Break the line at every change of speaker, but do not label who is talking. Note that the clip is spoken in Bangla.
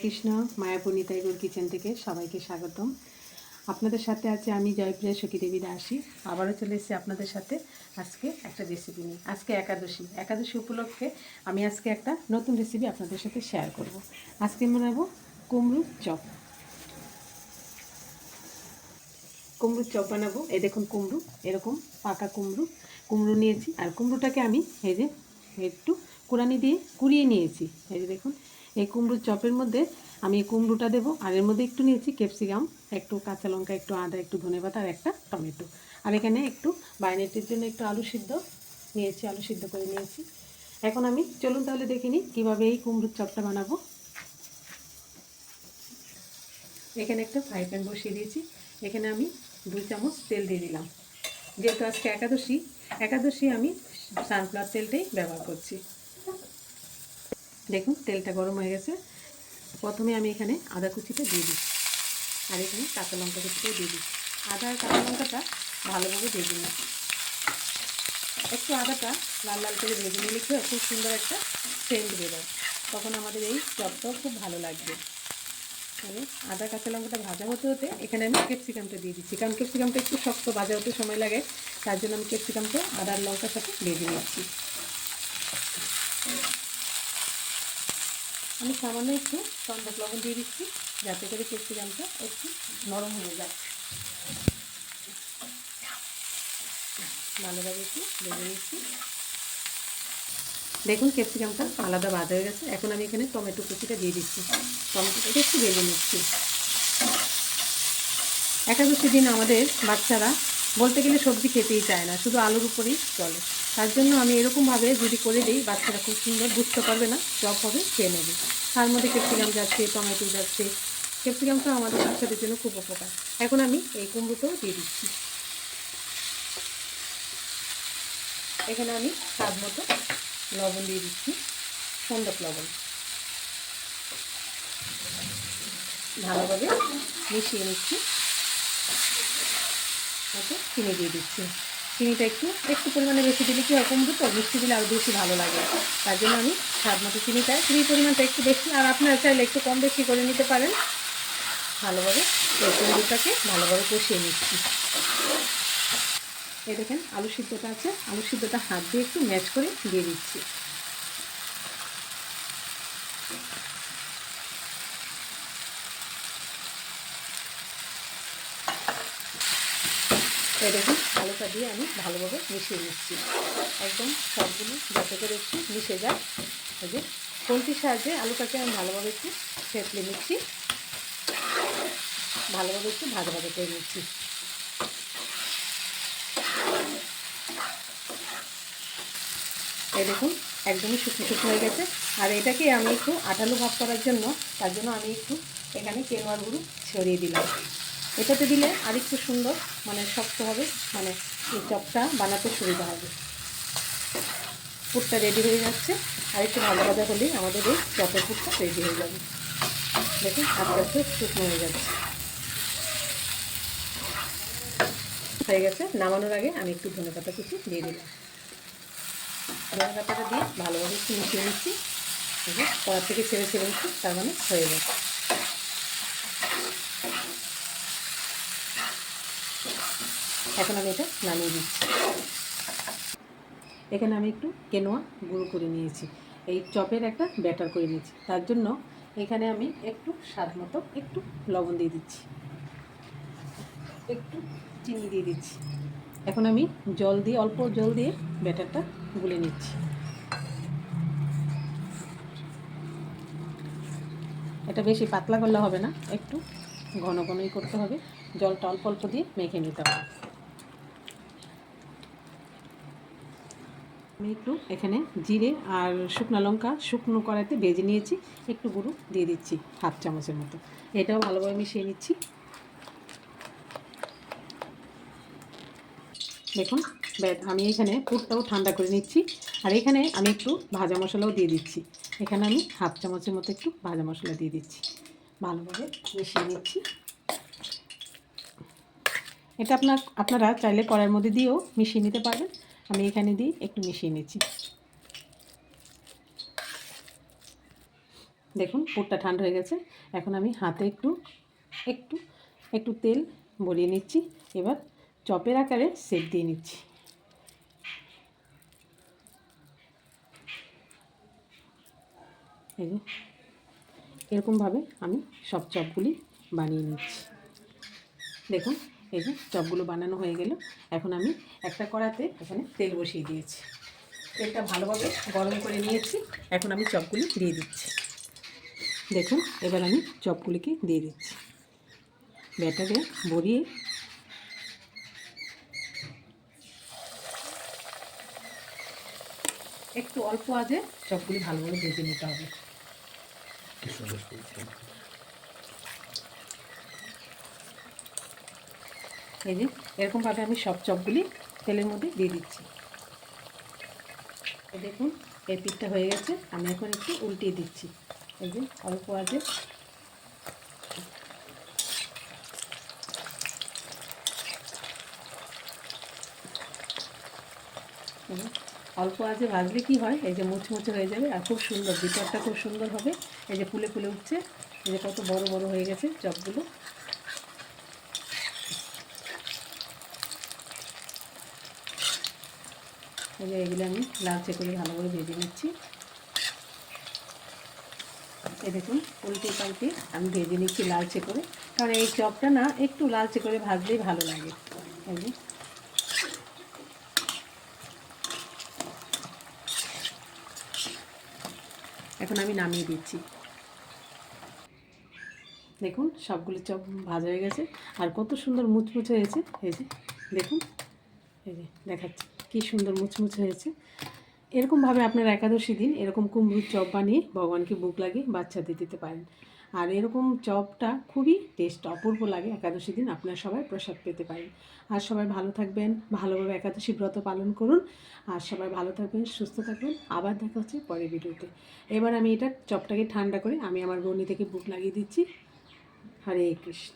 কৃষ্ণ, মায়াপুর নিতাই গৌর কিচেন থেকে সবাইকে স্বাগতম। আপনাদের সাথে আছে আমি জয়প্রিয়া সখী দেবী দাসী। আবারও চলে এসেছি আপনাদের সাথে আজকে একটা রেসিপি নিয়ে। আজকে একাদশী উপলক্ষে আমি আজকে একটা নতুন রেসিপি আপনাদের সাথে শেয়ার করব। আজকে বানাবো কুমড়োর চপ। কুমড়োর চপ বানাবো। এই দেখুন কুমড়ো, এরকম পাকা কুমড়ো নিয়েছি। আর কুমড়োটাকে আমি এই যে একটু কুড়ানি দিয়ে কুড়িয়ে নিয়েছি। এই যে দেখুন, এই কুমড়োর চপের মধ্যে আমি এই কুমড়োটা দেবো। আর এর মধ্যে একটু নিয়েছি ক্যাপসিকাম, একটু কাঁচা লঙ্কা, একটু আদা, একটু ধনেপাতা আর একটা টমেটো। আর এখানে একটু বাইনেটির জন্য একটু আলু সিদ্ধ নিয়েছি, আলু সিদ্ধ করে নিয়েছি। এখন আমি চলুন তাহলে দেখে নিই কীভাবে এই কুমড়োর চপটা বানাবো। এখানে একটা ফ্রাই প্যান বসিয়ে দিয়েছি। এখানে আমি 2 চামচ তেল দিয়ে দিলাম। যেহেতু আজকে একাদশী আমি সানফ্লাওয়ার তেলটাই ব্যবহার করছি। দেখুন তেলটা গরম হয়ে গেছে। প্রথমে আমি এখানে আদা কুচিটা দিয়ে দিচ্ছি, আর এখানে কাঁচা লঙ্কা কুচিটাও দিয়ে দিচ্ছি। আদা আর কাঁচা লঙ্কাটা ভালোভাবে ভেজে নিচ্ছি। একটু আদাটা লাল লাল করে ভেজে নিলে কি খুব সুন্দর একটা সেন্ট বেরোয়, তখন আমাদের এই চপটাও খুব ভালো লাগবে। আমি আদা কাঁচা লঙ্কাটা ভাজা হতে হতে এখানে আমি ক্যাপসিকামটা দিয়ে দিচ্ছি, কারণ ক্যাপসিকামটা একটু শক্ত ভাজা হতে সময় লাগে, তার জন্য আমি ক্যাপসিকামটা আদার লঙ্কার সাথে ভেজে নিচ্ছি। আমি সামান্য একটু সন্দক লবণ দিয়ে দিচ্ছি, যাতে করে ক্যাপসিকামটা একটু নরম হয়ে যায়। ভালোভাবে একটু ভেজে নিচ্ছি। দেখুন ক্যাপসিকামটা আলাদা ভাজা হয়ে গেছে। এখন আমি এখানে টমেটো কুচিটা দিয়ে দিচ্ছি, টমেটোটা একটু ভেজে নিচ্ছি। একাদশীর দিন আমাদের বাচ্চারা বলতে গেলে সবজি খেতেই চায় না, শুধু আলুর উপরেই চলে। তার জন্য আমি এরকমভাবে যদি করে দিই, বাচ্চারা খুব সুন্দর বুঝতে পারবে না, চপ হবে, খেয়ে নেবে। তার মধ্যে ক্যাপসিকাম যাচ্ছে, টমেটো যাচ্ছে। ক্যাপসিকামটা আমাদের বাচ্চাদের জন্য খুব উপকার। এখন আমি এই কুমড়োটাও দিয়ে দিচ্ছি। এখানে আমি স্বাদ মতো লবণ দিয়ে দিচ্ছি, সন্দক লবণ। ভালোভাবে মিশিয়ে নিচ্ছি। ওকে, চিনি দিয়ে দিচ্ছি। চিনিটা একটু পরিমাণে বেশি দিলে কি হয়, কুমড়ো তো মিষ্টি দিলে আরও বেশি ভালো লাগে। তার জন্য আমি স্বাদ মতো চিনির পরিমাণটা একটু বেশি, আর আপনারা চাইলে একটু কম বেশি করে নিতে পারেন। ভালোভাবে এই কুমড়োটাকে ভালোভাবে কষিয়ে নিচ্ছি। এই দেখেন আলু সিদ্ধটা আছে, আলু সিদ্ধটা হাত দিয়ে একটু ম্যাশ করে দিয়ে দিচ্ছি। এই দেখুন আলুটা দিয়ে আমি ভালোভাবে মিশিয়ে নিচ্ছি, একদম সবগুলো যাতে করে একটু মিশে যায়। এই যে কলটির সাহায্যে আলুটাকে আমি ভালোভাবে একটু থেতলে নিচ্ছি, ভালোভাবে একটু ভাজা ভাজা করে নিচ্ছি। এই দেখুন একদমই শুকনো শুকনো হয়ে গেছে। আর এটাকে আমি একটু আঠালো ভাব করার জন্য, তার জন্য আমি একটু এখানে কেনোয়ার গুঁড়ো ছড়িয়ে দিলাম। এটাতে দিলে আরেকটু সুন্দর, মানে শক্ত হবে, মানে এই চপটা বানাতে সুবিধা হবে। পুরটা রেডি হয়ে যাচ্ছে, আর একটু ভাজা ভাজা হলেই আমাদের এই চপের পুরটা রেডি হয়ে যাবে। দেখুন আস্তে আস্তে শুকনো হয়ে যাচ্ছে, হয়ে গেছে। নামানোর আগে আমি একটু ধনেপাতা কুচি দিয়ে দিলাম। ধনেপাতাটা দিয়ে ভালোভাবে একটু মিশিয়ে নিচ্ছি। কড়া থেকে ছেড়ে নিচ্ছি, তার মানে হয়ে গেছে। এখন আমি এটা নামিয়ে দিচ্ছি। এখানে আমি একটু কেনোয়া গুঁড়ো করে নিয়েছি, এই চপের একটা ব্যাটার করে নিয়েছি। তার জন্য এখানে আমি একটু স্বাদ মতো একটু লবণ দিয়ে দিচ্ছি, একটু চিনি দিয়ে দিচ্ছি। এখন আমি অল্প জল দিয়ে ব্যাটারটা গুলে নিচ্ছি। এটা বেশি পাতলা করলে হবে না, একটু ঘন ঘনই করতে হবে। জলটা অল্প অল্প দিয়ে মেখে নিতে হবে। আমি একটু এখানে জিরে আর শুকনো লঙ্কা শুকনো কড়াইতে ভেজে নিয়েছি, একটু গুঁড়ো দিয়ে দিচ্ছি, 1/2 চামচের মতো। এটাও ভালোভাবে মিশিয়ে নিচ্ছি। দেখুন আমি এখানে পুরটাও ঠান্ডা করে নিচ্ছি। আর এখানে আমি একটু ভাজা মশলাও দিয়ে দিচ্ছি। এখানে আমি 1/2 চামচের মতো একটু ভাজা মশলা দিয়ে দিচ্ছি, ভালোভাবে মিশিয়ে নিচ্ছি। এটা আপনারা চাইলে কড়াইয়ের মধ্যে দিয়েও মিশিয়ে নিতে পারবেন। আমি এখানে দিয়ে একটু মিশিয়ে নিচ্ছি। দেখুন পুরটা ঠান্ডা হয়ে গেছে। এখন আমি হাতে একটু একটু একটু তেল বলিয়ে নিচ্ছি। এবার চপের আকারে শেপ দিয়ে নিচ্ছি। এই যে এরকমভাবে আমি সব চপগুলি বানিয়ে নিচ্ছি। দেখুন এই যে চপগুলো বানানো হয়ে গেল। এখন আমি একটা কড়াতে এখানে তেল বসিয়ে দিয়েছি। তেলটা ভালোভাবে গরম করে নিয়েছি। এখন আমি চপগুলি দিয়ে দিচ্ছি। দেখুন এবার আমি চপগুলিকে দিয়ে দিচ্ছি। ব্যাটারে ভরিয়ে একটু অল্প আঁচে চপগুলি ভালোভাবে ভেজে নিতে হবে। এই যে এরকমভাবে আমি সব চপগুলি তেলের মধ্যে দিয়ে দিচ্ছি। দেখুন এই পিঠটা হয়ে গেছে। আমি এখন একটু উল্টিয়ে দিচ্ছি। এই যে অল্প আঁচে অল্প আঁচে ভাজলে কি হয়, এই যে মুচমুচে হয়ে যাবে আর খুব সুন্দর, ভিতরটা খুব সুন্দর হবে। এই যে ফুলে ফুলে উঠছে, এই যে কত বড় বড় হয়ে গেছে চপগুলো। এই যে এগুলো আমি লালচে করে ভালো করে ভেজে নিচ্ছি। এই দেখুন উল্টে পাল্টে আমি ভেজে নিচ্ছি লালচে করে, কারণ এই চপটা না একটু লালচে করে ভাজলেই ভালো লাগে। এই যে এখন আমি নামিয়ে দিচ্ছি। দেখুন সবগুলো চপ ভাজা হয়ে গেছে আর কত সুন্দর মুচমুচে হয়েছে। এই যে দেখুন, এই যে দেখাচ্ছি কী সুন্দর মুচমুচে হয়েছে। এরকমভাবে আপনারা একাদশী দিন এরকম কুমড়োর চপ বানিয়ে ভগবানকে ভোগ লাগিয়ে বাচ্চাদের দিতে পারেন। আর এরকম চপটা খুবই টেস্ট অপূর্ব লাগে। একাদশী দিন আপনারা সবাই প্রসাদ পেতে পারেন। আর সবাই ভালো থাকবেন, ভালোভাবে একাদশী ব্রত পালন করুন। আর সবাই ভালো থাকবেন, সুস্থ থাকবেন। আবার দেখা হচ্ছে পরের ভিডিওতে। এবার আমি এটা চপটাকে ঠান্ডা করে আমি আমার গৌনি থেকে ভোগ লাগিয়ে দিচ্ছি। হরে কৃষ্ণ।